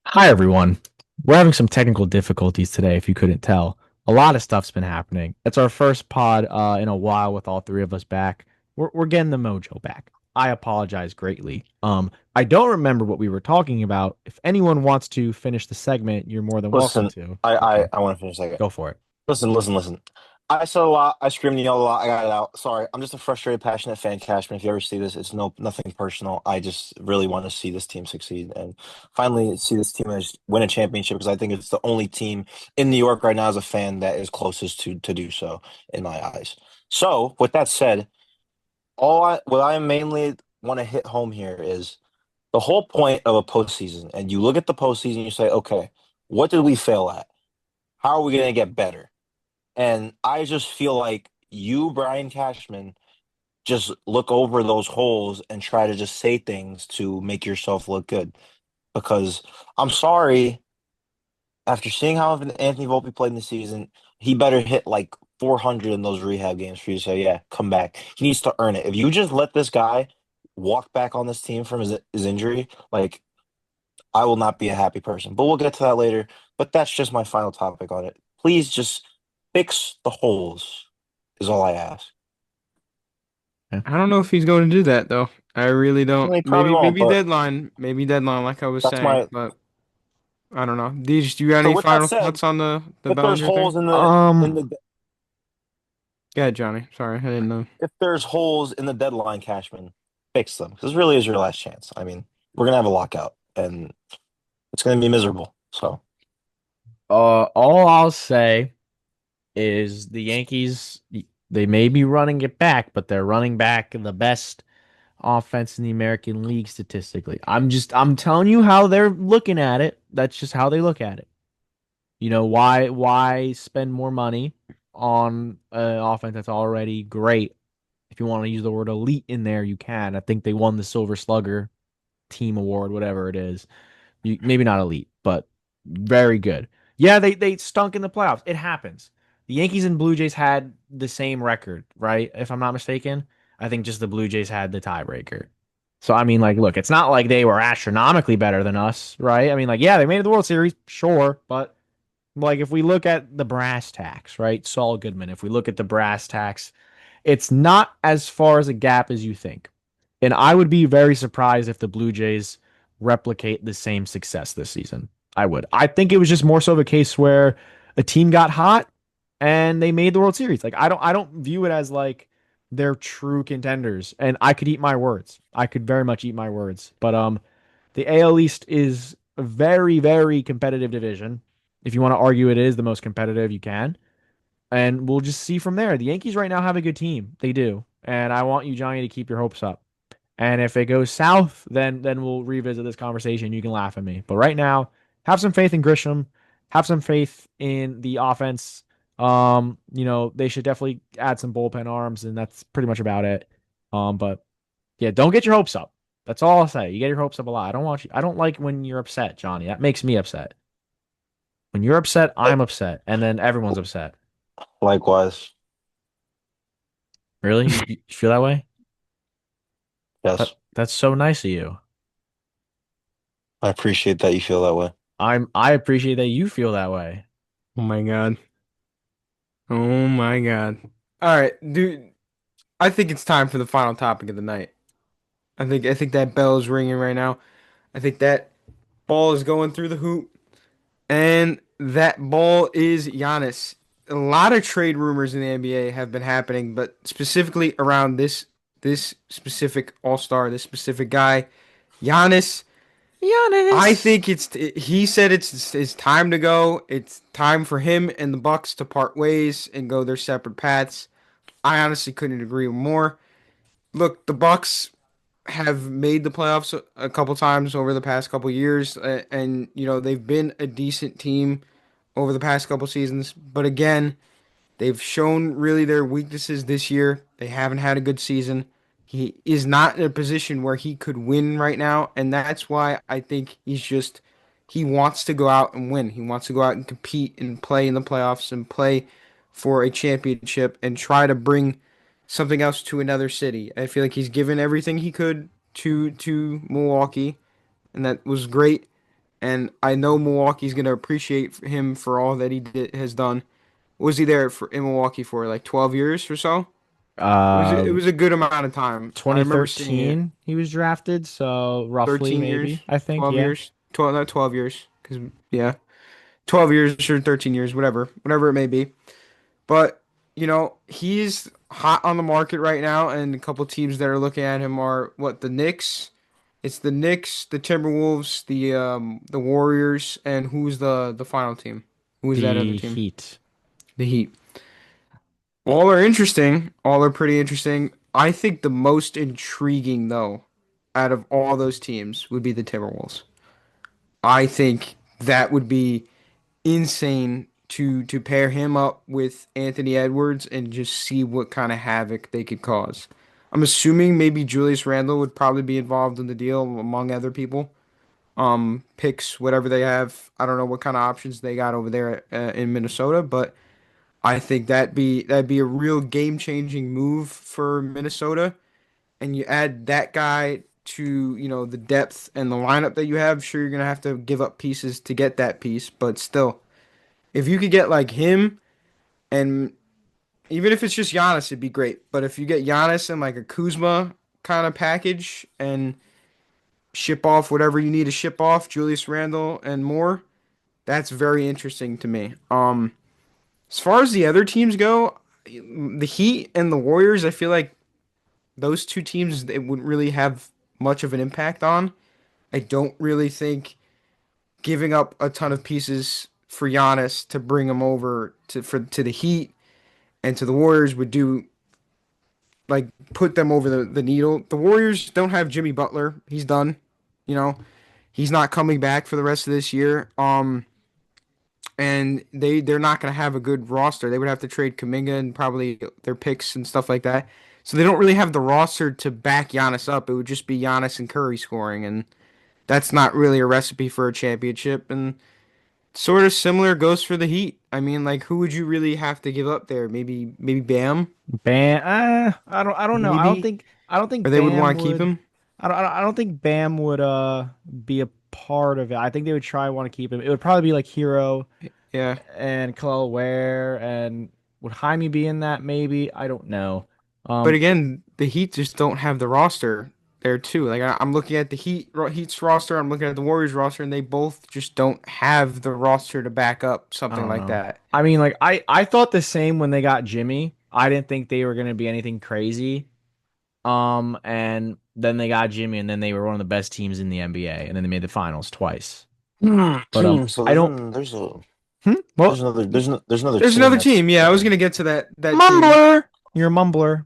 A: Hi, everyone. We're having some technical difficulties today, if you couldn't tell. A lot of stuff's been happening. It's our first pod in a while with all three of us back. We're getting the mojo back. I apologize greatly. I don't remember what we were talking about. If anyone wants to finish the segment, you're more than welcome
D: Listen,
A: to.
D: I I,
A: Okay,
D: I want to finish a second.
A: go for it.
D: Listen. I said a lot. I screamed and yelled a lot. I got it out. Sorry, I'm just a frustrated, passionate fan, Cashman. If you ever see this, it's nothing personal. I just really want to see this team succeed and finally see this team win a championship because I think it's the only team in New York right now as a fan that is closest to do so in my eyes. So, with that said, what I mainly want to hit home here is the whole point of a postseason. And you look at the postseason, you say, okay, what did we fail at? How are we going to get better? And I just feel like you, Brian Cashman, just look over those holes and try to just say things to make yourself look good. Because I'm sorry, after seeing how Anthony Volpe played in the season, he better hit like 400 in those rehab games for you to say, yeah, come back. He needs to earn it. If you just let this guy walk back on this team from his injury, like I will not be a happy person. But we'll get to that later. But that's just my final topic on it. Please just fix the holes, is all I ask.
A: Yeah.
C: I don't know if he's going to do that though. I really don't.
D: Well, he probably
C: Maybe
D: won't, but
C: maybe deadline, like I was
D: that's
C: saying.
D: my.
C: But I don't know. Deej, do you got
D: So
C: any
D: with that
C: final
D: said,
C: thoughts on the
D: if there's
C: Bellinger thing?
D: holes in
A: Um,
D: the
C: Go ahead, Johnny. Sorry, I didn't know.
D: if there's holes in the deadline, Cashman, fix them. Because this really is your last chance. I mean, we're gonna have a lockout, and it's gonna be miserable. So
A: all I'll say is the Yankees, they may be running it back, but they're running back the best offense in the American League statistically. I'm telling you how they're looking at it. That's just how they look at it. Why spend more money on an offense that's already great? If you want to use the word elite in there, you can. I think they won the Silver Slugger team award, whatever it is. Maybe not elite, but very good. Yeah, they stunk in the playoffs. It happens. The Yankees and Blue Jays had the same record, right? If I'm not mistaken. I think just the Blue Jays had the tiebreaker. So I mean, like, look, it's not like they were astronomically better than us, right? I mean, like, yeah, they made it the World Series, sure, but like if we look at the brass tacks, right? Saul Goodman, if we look at the brass tacks, it's not as far as a gap as you think. And I would be very surprised if the Blue Jays replicate the same success this season. I would. I think it was just more so of a case where a team got hot and they made the World Series. Like I don't view it as like they're true contenders. And I could eat my words. I could very much eat my words. But the AL East is a very, very competitive division. If you want to argue it is the most competitive, you can. And we'll just see from there. The Yankees right now have a good team. They do. And I want you, Johnny, to keep your hopes up. And if it goes south, then we'll revisit this conversation. You can laugh at me. But right now, have some faith in Grisham. Have some faith in the offense. They should definitely add some bullpen arms, and that's pretty much about it. But yeah, don't get your hopes up. That's all I'll say. You get your hopes up a lot. I don't like when you're upset, Johnny. That makes me upset. When you're upset, I'm upset, and then everyone's upset.
D: Likewise.
A: Really? You feel that way?
D: Yes.
A: That's so nice of you.
D: I appreciate that you feel that way.
A: I appreciate that you feel that way.
C: Oh my God. Oh my God. All right, dude. I think it's time for the final topic of the night. I think that bell is ringing right now. I think that ball is going through the hoop, and that ball is Giannis. A lot of trade rumors in the NBA have been happening, but specifically around this specific All-Star, this specific guy, Giannis. I
A: Giannis.
C: think he said it's time to go. It's time for him and the Bucks to part ways and go their separate paths. I honestly couldn't agree more. Look, the Bucks have made the playoffs a couple times over the past couple years, and they've been a decent team over the past couple seasons. But again, they've shown really their weaknesses this year. They haven't had a good season. He is not in a position where he could win right now, and that's why I think he wants to go out and win. He wants to go out and compete and play in the playoffs and play for a championship and try to bring something else to another city. I feel like he's given everything he could to Milwaukee, and that was great. And I know Milwaukee's going to appreciate him for all that has done. Was he there in Milwaukee for like 12 years or so? It
A: Uh,
C: was a good amount of time. I remember seeing it.
A: 2013 he was drafted, so roughly
C: 13 years,
A: maybe, I think,
C: 12
A: yeah.
C: years, 12 not 12 years cuz yeah, 12 years or 13 years, whatever it may be. But, he's hot on the market right now, and a couple teams that are looking at him are the Knicks. It's the Knicks, the Timberwolves, the Warriors, and who's the final team? Who's that other
A: The
C: team?
A: Heat.
C: The Heat. All are interesting. All are pretty interesting. I think the most intriguing, though, out of all those teams would be the Timberwolves. I think that would be insane to pair him up with Anthony Edwards and just see what kind of havoc they could cause. I'm assuming maybe Julius Randle would probably be involved in the deal among other people. Picks, whatever they have. I don't know what kind of options they got over there in Minnesota, but I think that'd be a real game-changing move for Minnesota. And you add that guy to, the depth and the lineup that you have, sure you're gonna have to give up pieces to get that piece, but still, if you could get like him, and even if it's just Giannis, it'd be great. But if you get Giannis and like a Kuzma kind of package and ship off whatever you need to ship off, Julius Randle and more, that's very interesting to me. As far as the other teams go, the Heat and the Warriors, I feel like those two teams it wouldn't really have much of an impact on. I don't really think giving up a ton of pieces for Giannis to bring him over to the Heat and to the Warriors would do like put them over the needle. The Warriors don't have Jimmy Butler. He's done. You know, he's not coming back for the rest of this year. And they're not going to have a good roster. They would have to trade Kuminga and probably their picks and stuff like that. So they don't really have the roster to back Giannis up. It would just be Giannis and Curry scoring, and that's not really a recipe for a championship. And sort of similar goes for the Heat. I mean, like who would you really have to give up there? Maybe Bam,
A: Bam. I don't know.
C: maybe,
A: I don't think
C: or they would
A: Bam
C: want to keep
A: would.
C: him.
A: I don't think Bam would be a part of it. I think they would try want to keep him. It would probably be like Hero
C: Yeah,
A: and Kel'el Ware, and would Jaime be in that? Maybe, I don't know.
C: but
A: Um,
C: again, the Heat just don't have the roster there too. Like I'm looking at the Heat's roster, I'm looking at the Warriors roster, and they both just don't have the roster to back up
A: I
C: something
A: don't
C: like
A: know.
C: that.
A: I mean, like I thought the same when they got Jimmy. I didn't think they were gonna be anything crazy. And then they got Jimmy, and then they were one of the best teams in the NBA, and then they made the finals twice. But
D: So
A: I don't.
D: there's
A: Well,
D: another there's another
C: There's
D: team
C: another
D: that's
C: team. Yeah, I was gonna get to that team.
A: mumbler. You're a mumbler.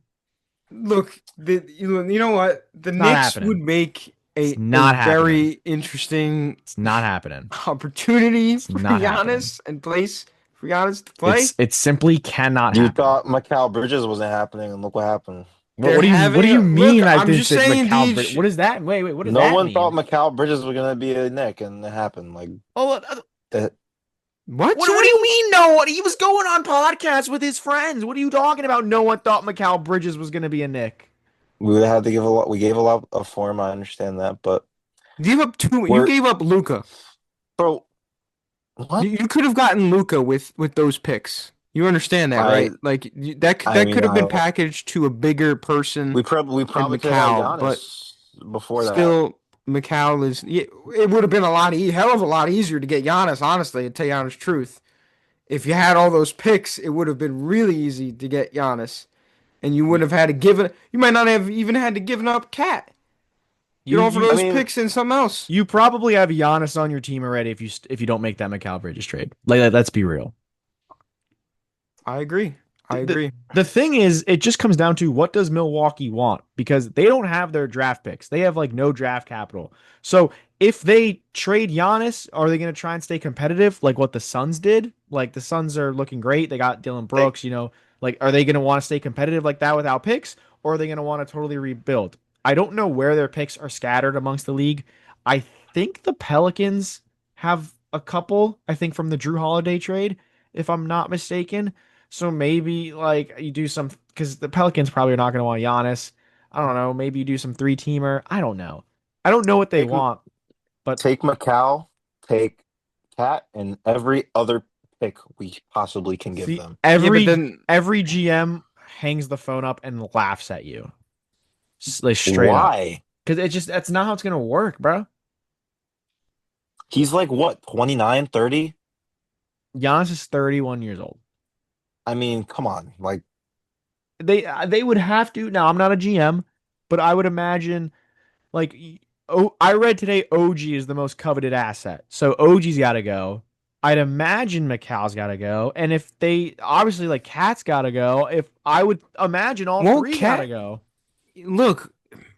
C: Look, you know what? The
A: It's not
C: Knicks would
A: happening.
C: make
A: It's
C: a
A: not happening.
C: very interesting
A: It's not happening.
C: opportunity
A: It's
C: for
A: not happening.
C: Giannis and place for Giannis to play.
A: It simply cannot
D: You
A: happen.
D: thought Mikal Bridges wasn't happening, and look what happened.
C: They're
A: What do
C: having
A: you
C: a look.
A: mean? I
C: I'm
A: didn't
C: just
A: say
C: saying
A: Macau
C: these.
A: Bridge. What is that? Wait, what does
D: No
A: that
D: one thought
A: mean?
D: Mikal Bridges was gonna be a Nick, and it happened. Like
A: Oh,
D: that.
A: what do you mean? No one. He was going on podcasts with his friends. What are you talking about? No one thought Macau Bridges was going to be a Nick.
D: We would have had to give a lot. We gave a lot of form. I understand that, but
C: Give up two. You
D: we're
C: gave up Luca.
D: bro. What?
C: You could have gotten Luca with those picks. You understand that,
D: I
C: right? Like that
D: I
C: that
D: mean,
C: could have
D: I
C: been
D: don't.
C: packaged to a bigger person
D: We
C: in
D: probably could have had
C: Macau, but
D: Giannis before that.
C: still, Macau is. Yeah, it would have been a hell of a lot easier to get Giannis. Honestly, to tell you honest truth, if you had all those picks, it would have been really easy to get Giannis, and you wouldn't have had to give it. You might not have even had to give up Cat. Get all for
A: You
D: I
C: those
D: mean,
C: picks and something else.
A: you probably have Giannis on your team already if you don't make that Macau Bridges trade. Let's be real.
C: I agree. I
A: the
C: agree.
A: the thing is, it just comes down to what does Milwaukee want because they don't have their draft picks. They have like no draft capital. So if they trade Giannis, are they going to try and stay competitive like what the Suns did? Like the Suns are looking great. They got Dylan
D: they,
A: Brooks, like are they going to want to stay competitive like that without picks or are they going to want to totally rebuild? I don't know where their picks are scattered amongst the league. I think the Pelicans have a couple, I think from the Drew Holiday trade, if I'm not mistaken. So maybe like you do some because the Pelicans probably are not going to want Giannis. I don't know. Maybe you do some three-teamer. I don't know. I don't know what they
D: take
A: want, but
D: take Macau, take Cat, and every other pick we possibly can give
A: see
D: them.
C: Yeah, but
A: every
C: then
A: every GM hangs the phone up and laughs at you, like straight up,
D: Why?
A: because that's not how it's gonna work, bro.
D: He's like what, 29, 30?
A: Giannis is 31 years old.
D: I mean, come on. Like
A: They would have to. Now I'm not a GM, but I would imagine. Like, oh, I read today OG is the most coveted asset. So OG's got to go. I'd imagine Macau's got to go. And if they obviously like Cat's got to go, if I would imagine all
C: well,
A: three got to
C: Cat.
A: go.
C: Look,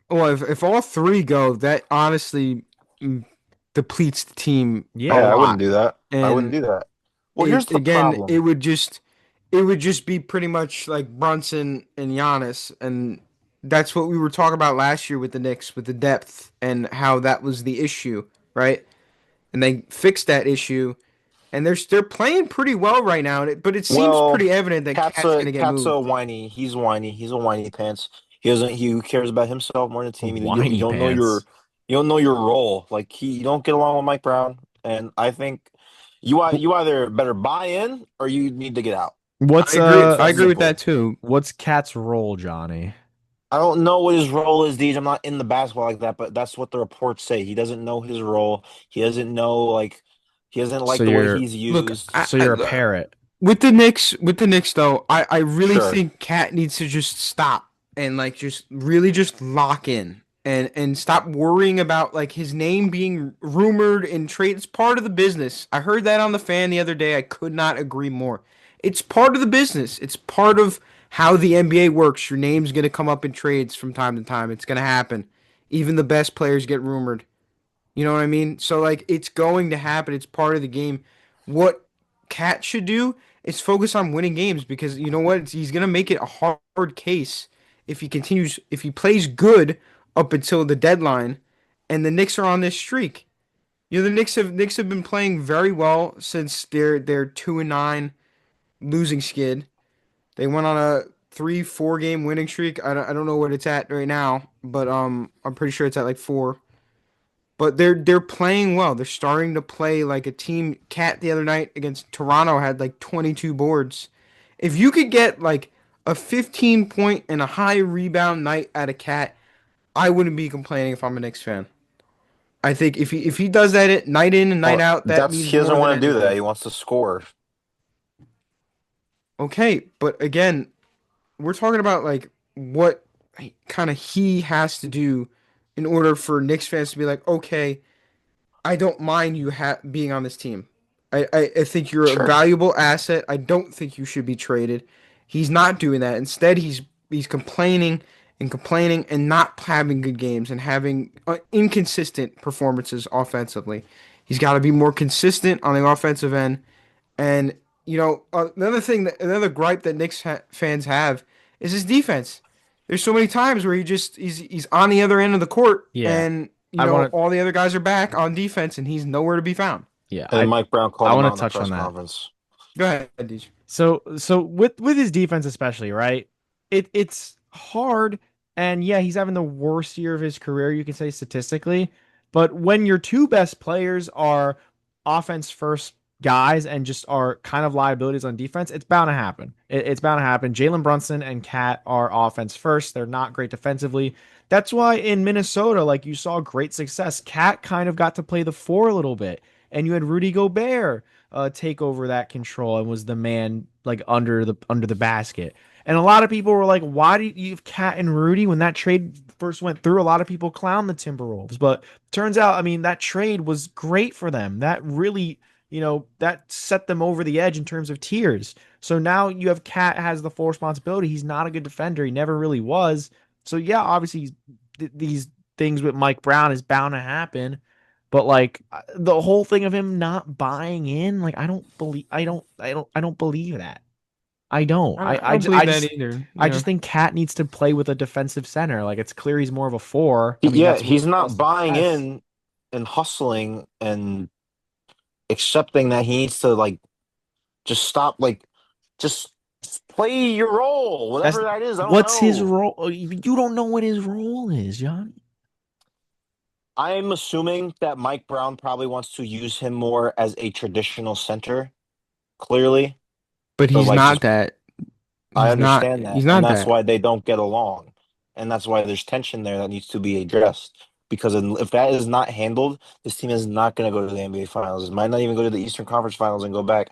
C: well, if all three go, that honestly mm, depletes the team a
D: yeah,
A: Yeah.
D: I wouldn't
C: lot.
D: do that. I wouldn't
C: And
D: do that. Well, here's
C: it
D: the
C: again,
D: problem.
C: it would just be pretty much like Brunson and Giannis, and that's what we were talking about last year with the Knicks, with the depth and how that was the issue, right? And they fixed that issue, and they're playing pretty well right now. But it seems
D: Well,
C: pretty evident that Cat's gonna get
D: Cat's a
C: moved.
D: whiny. He's whiny. He's a whiny pants. He cares about himself more than the team. You
A: Whiny
D: don't know
A: pants.
D: you don't know your role. Like you don't get along with Mike Brown, and I think you either better buy in or you need to get out.
A: What's
D: It's
C: I
D: that
C: agree with that
D: simple.
C: too.
A: what's Cat's role, Johnny?
D: I don't know what his role is, Deej. I'm not in the basketball like that, but that's what the reports say. He doesn't know his role. He doesn't know he doesn't
A: So
D: like the way
A: you're
D: he's
C: Look,
D: used.
A: so you're a parrot.
C: with the Knicks though, I really
D: Sure.
C: think Cat needs to just stop and like just really just lock in and stop worrying about like his name being rumored and trade. It's part of the business. I heard that on the fan the other day. I could not agree more. It's part of the business. It's part of how the NBA works. Your name's gonna come up in trades from time to time. It's gonna happen. Even the best players get rumored. You know what I mean? So like it's going to happen. It's part of the game. What Cat should do is focus on winning games because you know what? He's gonna make it a hard case if he plays good up until the deadline, and the Knicks are on this streak. You know the Knicks have been playing very well since their 2-9 losing skid. They went on a 3-4 game winning streak. I don't know what it's at right now, but I'm pretty sure it's at like 4. But they're playing well. They're starting to play like a team. Cat the other night against Toronto had like 22 boards. If you could get like a 15 point and a high rebound night at a Cat, I wouldn't be complaining if I'm a Knicks fan. I think if he does that night in and night
D: Well,
C: out, that
D: that's
C: means
D: he
C: more
D: doesn't
C: than
D: want to do that.
C: anything.
D: He wants to score.
C: Okay, but again, we're talking about like what kind of he has to do in order for Knicks fans to be like, okay, I don't mind you being on this team. I think you're a
D: Sure.
C: valuable asset. I don't think you should be traded. He's not doing that. Instead, he's complaining and complaining and not having good games and having inconsistent performances offensively. He's got to be more consistent on the offensive end, and Another gripe that fans have is his defense. There's so many times where he's on the other end of the court,
A: Yeah.
C: and
A: I want to
C: all the other guys are back on defense, and he's nowhere to be found.
A: yeah,
D: And Mike Brown
A: I
D: called him
A: want
D: out
A: to
D: in the
A: touch on
D: press
A: that.
D: conference.
C: Go ahead, DJ.
A: So with his defense especially, right? It's hard, and yeah, he's having the worst year of his career, you can say statistically. But when your two best players are offense first guys and just are kind of liabilities on defense, it's bound to happen. It's bound to happen. Jalen Brunson and Cat are offense first. They're not great defensively. That's why in Minnesota, like you saw great success. Cat kind of got to play the four a little bit, and you had Rudy Gobert take over that control and was the man like under the basket. And a lot of people were like, "Why do you have Cat and Rudy?" When that trade first went through, a lot of people clowned the Timberwolves, but turns out, I mean, that trade was great for them. That really, that set them over the edge in terms of tiers. So now you have Cat has the full responsibility. He's not a good defender. He never really was. So yeah, obviously these things with Mike Brown is bound to happen. But like the whole thing of him not buying in, like I don't believe that. I don't.
C: I don't believe that either.
A: I
C: Yeah.
A: just think Cat needs to play with a defensive center. Like it's clear he's more of a four. I mean,
D: Yeah,
A: that's what
D: he's not buying
A: success.
D: in and hustling and accepting that he needs to like just stop, like just play your role,
A: That's
D: whatever that is. I don't
A: what's his
D: know.
A: role. You don't know what his role is, John.
D: I'm assuming that Mike Brown probably wants to use him more as a traditional center, clearly.
C: But
D: So
C: he's
D: like
C: not
D: just
C: that.
D: I
C: He's not.
D: understand
C: He's
D: that, and
C: not
D: that's
C: that.
D: why they don't get along, and that's why there's tension there that needs to be addressed. Because if that is not handled, this team is not going to go to the NBA Finals. It might not even go to the Eastern Conference Finals and go back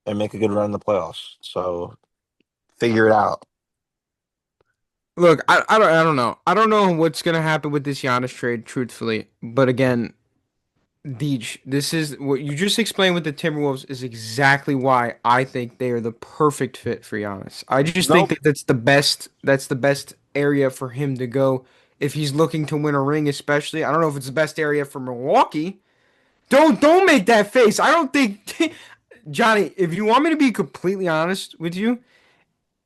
D: and make a good run in the playoffs. So figure it out.
C: Look, I don't know. I don't know what's gonna happen with this Giannis trade, truthfully. But again, Deej, this is what you just explained with the Timberwolves is exactly why I think they are the perfect fit for Giannis. I just think
D: Nope.
C: that that's the best. That's the best area for him to go if he's looking to win a ring, especially. I don't know if it's the best area for Milwaukee. Don't make that face. I don't think Johnny, if you want me to be completely honest with you,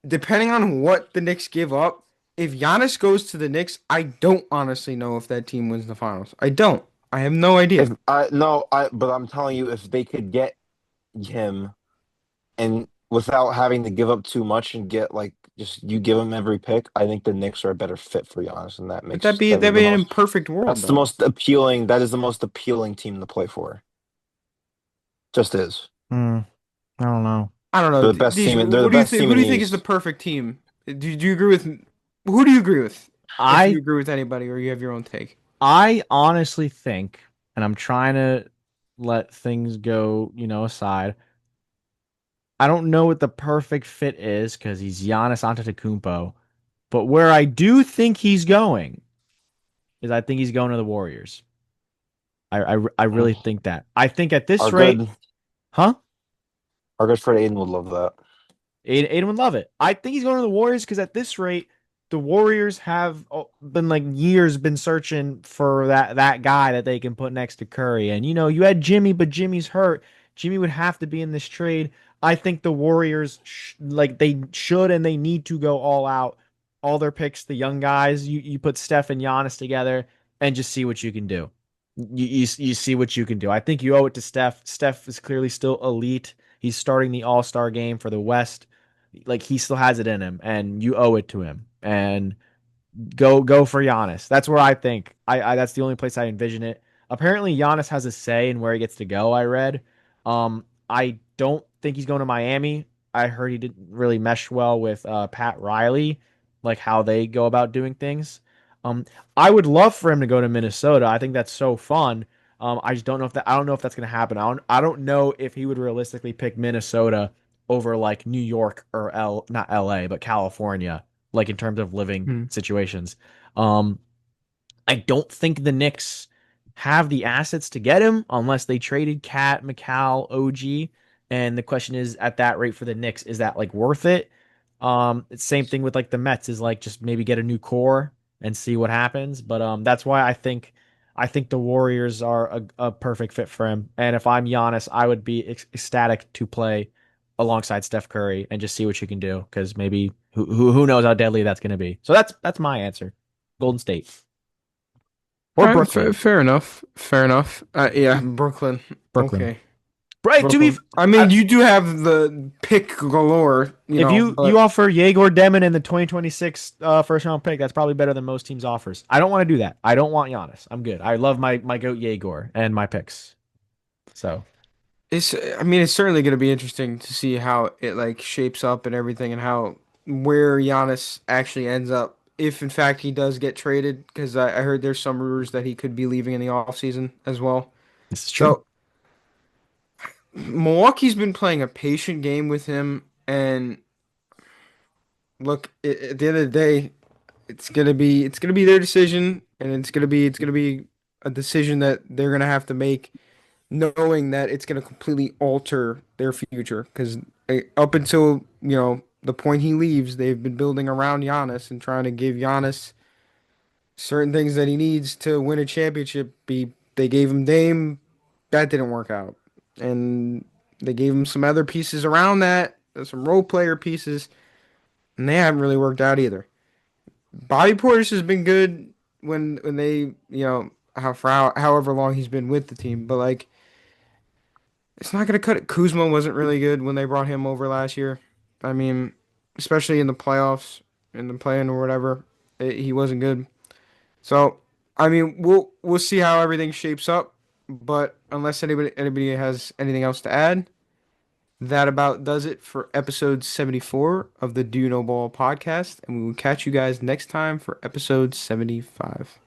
C: depending on what the Knicks give up, if Giannis goes to the Knicks, I don't honestly know if that team wins the finals. I don't. I have no idea.
D: If I no, I but I'm telling you, if they could get him and without having to give up too much and get like just you give him every pick, I think the Knicks are a better fit for Giannis, and
C: But
D: that is
C: that'd
D: the
C: be an
D: most
C: imperfect world
D: that's the
C: though.
D: most appealing. That is the most appealing team to play for. Just is.
A: I don't know.
C: I don't know.
D: They're the best
C: These,
D: team. They're the
C: what do you
D: best
C: think?
D: team
C: Who
D: in
C: do
D: the
C: you think is the
D: East.
C: perfect team? Do you agree with? Who do you agree with? If you
A: I
C: agree with anybody, or you have your own take.
A: I honestly think, and I'm trying to let things go, aside. I don't know what the perfect fit is because he's Giannis Antetokounmpo, but where I do think he's going is I think he's going to the Warriors. I really
D: Mm.
A: think that. I think at this
D: Our
A: rate,
D: good,
A: huh?
D: our good friend Aiden would love that.
A: Aiden would love it. I think he's going to the Warriors because at this rate, the Warriors have been like years been searching for that guy that they can put next to Curry. And you had Jimmy, but Jimmy's hurt. Jimmy would have to be in this trade. I think the Warriors like they should and they need to go all out. All their picks, the young guys. You put Steph and Giannis together and just see what you can do. You see what you can do. I think you owe it to Steph. Steph is clearly still elite. He's starting the All-Star game for the West. Like he still has it in him, and you owe it to him. And go for Giannis. That's where I think I that's the only place I envision it. Apparently, Giannis has a say in where he gets to go. I read. I don't think he's going to Miami. I heard he didn't really mesh well with Pat Riley, like how they go about doing things. Um, I would love for him to go to Minnesota. I think that's so fun. I just don't know if that. I don't know if that's going to happen. I don't know if he would realistically pick Minnesota over like New York or not L.A. but California, like in terms of living
C: Hmm.
A: situations. Um, I don't think the Knicks have the assets to get him unless they traded Cat, McCall, OG. And the question is, at that rate for the Knicks, is that like worth it? It's same thing with like the Mets is like just maybe get a new core and see what happens. But that's why I think the Warriors are a perfect fit for him. And if I'm Giannis, I would be ecstatic to play alongside Steph Curry and just see what you can do because maybe who knows how deadly that's going to be. So that's my answer. Golden State
C: All
A: or
C: right,
A: Brooklyn.
C: fair enough. Fair enough. Yeah, Brooklyn.
A: Brooklyn.
C: Okay.
A: Right, to be
C: Brooklyn. I mean, you do have the pick galore,
A: if you
C: but
A: offer Yegor Demon in the 2026 first round pick, that's probably better than most teams offers. I don't want to do that. I don't want Giannis. I'm good. I love my goat Yegor and my picks. So
C: I mean, it's certainly going to be interesting to see how it like shapes up and everything and how where Giannis actually ends up if in fact he does get traded because I heard there's some rumors that he could be leaving in the offseason as well.
A: this is true.
C: So Milwaukee's been playing a patient game with him and look, at the end of the day, it's gonna be their decision and it's gonna be a decision that they're gonna have to make knowing that it's going to completely alter their future. Because up until, the point he leaves, they've been building around Giannis and trying to give Giannis certain things that he needs to win a championship. They gave him Dame, that didn't work out. And they gave him some other pieces around that, some role player pieces, and they haven't really worked out either. Bobby Portis has been good when they, however long he's been with the team, but like it's not gonna cut it. Kuzma wasn't really good when they brought him over last year. I mean, especially in the playoffs, in the play-in or whatever, he wasn't good. So, I mean, we'll see how everything shapes up. But unless anybody has anything else to add, that about does it for episode 74 of the Do You Know Ball podcast, and we will catch you guys next time for episode 75.